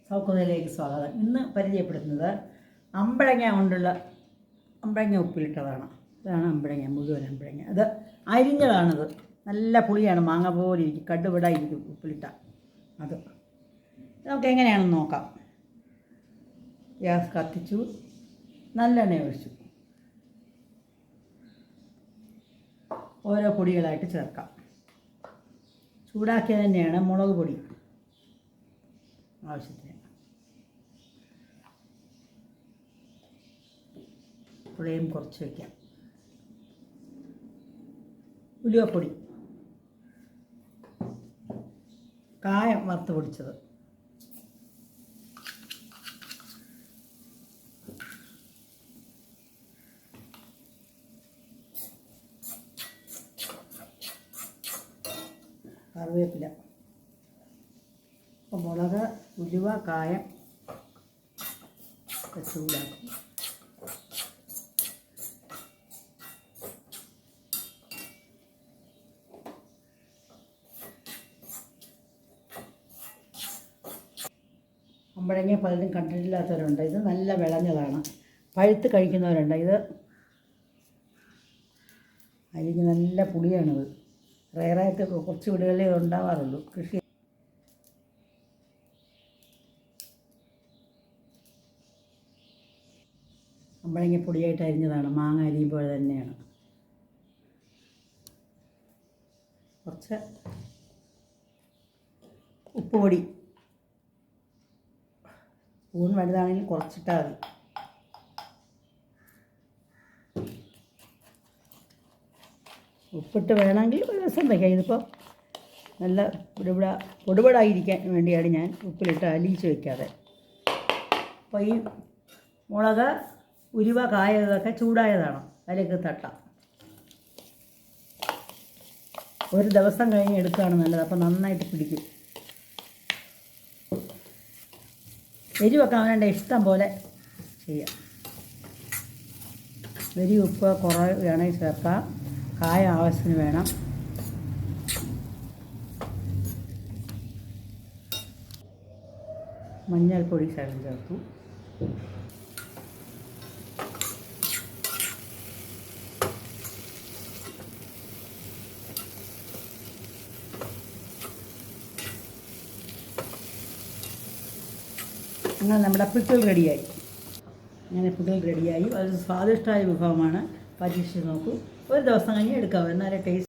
സൗഖ്യതയിലേക്ക് സ്വാഗതം. ഇന്ന് പരിചയപ്പെടുത്തുന്നത് അമ്പഴങ്ങ കൊണ്ടുള്ള അമ്പഴങ്ങ ഉപ്പിലിട്ടതാണ്. ഇതാണ് അമ്പഴങ്ങ, മുഴുവൻ അമ്പഴങ്ങ. അത് അരിഞ്ഞതാണിത്. നല്ല പുളിയാണ്, മാങ്ങ പോലെ ഇരിക്കും, കടുപിടായിരിക്കും ഉപ്പിലിട്ട അത്. നമുക്ക് എങ്ങനെയാണെന്ന് നോക്കാം. ഗ്യാസ് കത്തിച്ചു, നല്ലെണ്ണ ഒഴിച്ചു, ഓരോ പൊടികളായിട്ട് ചേർക്കാം. ചൂടാക്കിയത് തന്നെയാണ് മുളക് പൊടി ആവശ്യത്തിന്, ഫ്ലെയിം കുറച്ച് വയ്ക്കാം. ഉലുവപ്പൊടി, കായം വറുത്ത് പൊടിച്ചത്, കറിവേപ്പില, മുളക്, ഉലുവ, കായം ചൂടാക്കും. അമ്പഴങ്ങ പലരും കണ്ടിട്ടില്ലാത്തവരുണ്ട്. ഇത് നല്ല വിളഞ്ഞതാണ്. പഴുത്ത് കഴിക്കുന്നവരുണ്ട്. ഇത് അരിഞ്ഞ് നല്ല പുളിയാണിത്. റയറായിട്ട് കുറച്ച് വീടുകളിലേ ഉണ്ടാവാറുള്ളൂ. കൃഷി അമ്പഴങ്ങ പൊടിയായിട്ട് അരിഞ്ഞതാണ്. മാങ്ങ അരിയുമ്പോൾ തന്നെയാണ്. കുറച്ച് ഉപ്പുപൊടി, സ്പൂൺ വലുതാണെങ്കിൽ കുറച്ചിട്ടാൽ മതി. ഉപ്പിട്ട് വേണമെങ്കിൽ ഒരു ദിവസം വയ്ക്കാം. ഇതിപ്പോൾ നല്ല പൊടിപൊടായിരിക്കാൻ വേണ്ടിയാണ് ഞാൻ ഉപ്പിലിട്ട് അലിയിച്ച് വയ്ക്കാതെ. അപ്പോൾ ഈ മുളക്, ഉലുവ, കായ ഇതൊക്കെ ചൂടായതാണ്. അതിലേക്ക് തട്ടാം. ഒരു ദിവസം കഴിഞ്ഞ് എടുക്കുകയാണ് നല്ലത്. അപ്പോൾ നന്നായിട്ട് പിടിക്കും. എരിവൊക്കെ അവൻ്റെ ഇഷ്ടം പോലെ ചെയ്യാം. ഉപ്പ് കുറവ് വേണമെങ്കിൽ ചേർക്കാം. കായ ആവശ്യത്തിന് വേണം. മഞ്ഞൾപ്പൊടി ശകലം ചേർത്തു. അങ്ങനെ നമ്മുടെ പിക്കിൾ റെഡിയായി. അത് സ്വാദിഷ്ടമായ വിഭവമാണ്. പരീക്ഷിച്ച് നോക്കൂ. ഒരു ദിവസം കഴിഞ്ഞ് എടുക്കാം. എന്നാലേ ടേസ്റ്റ്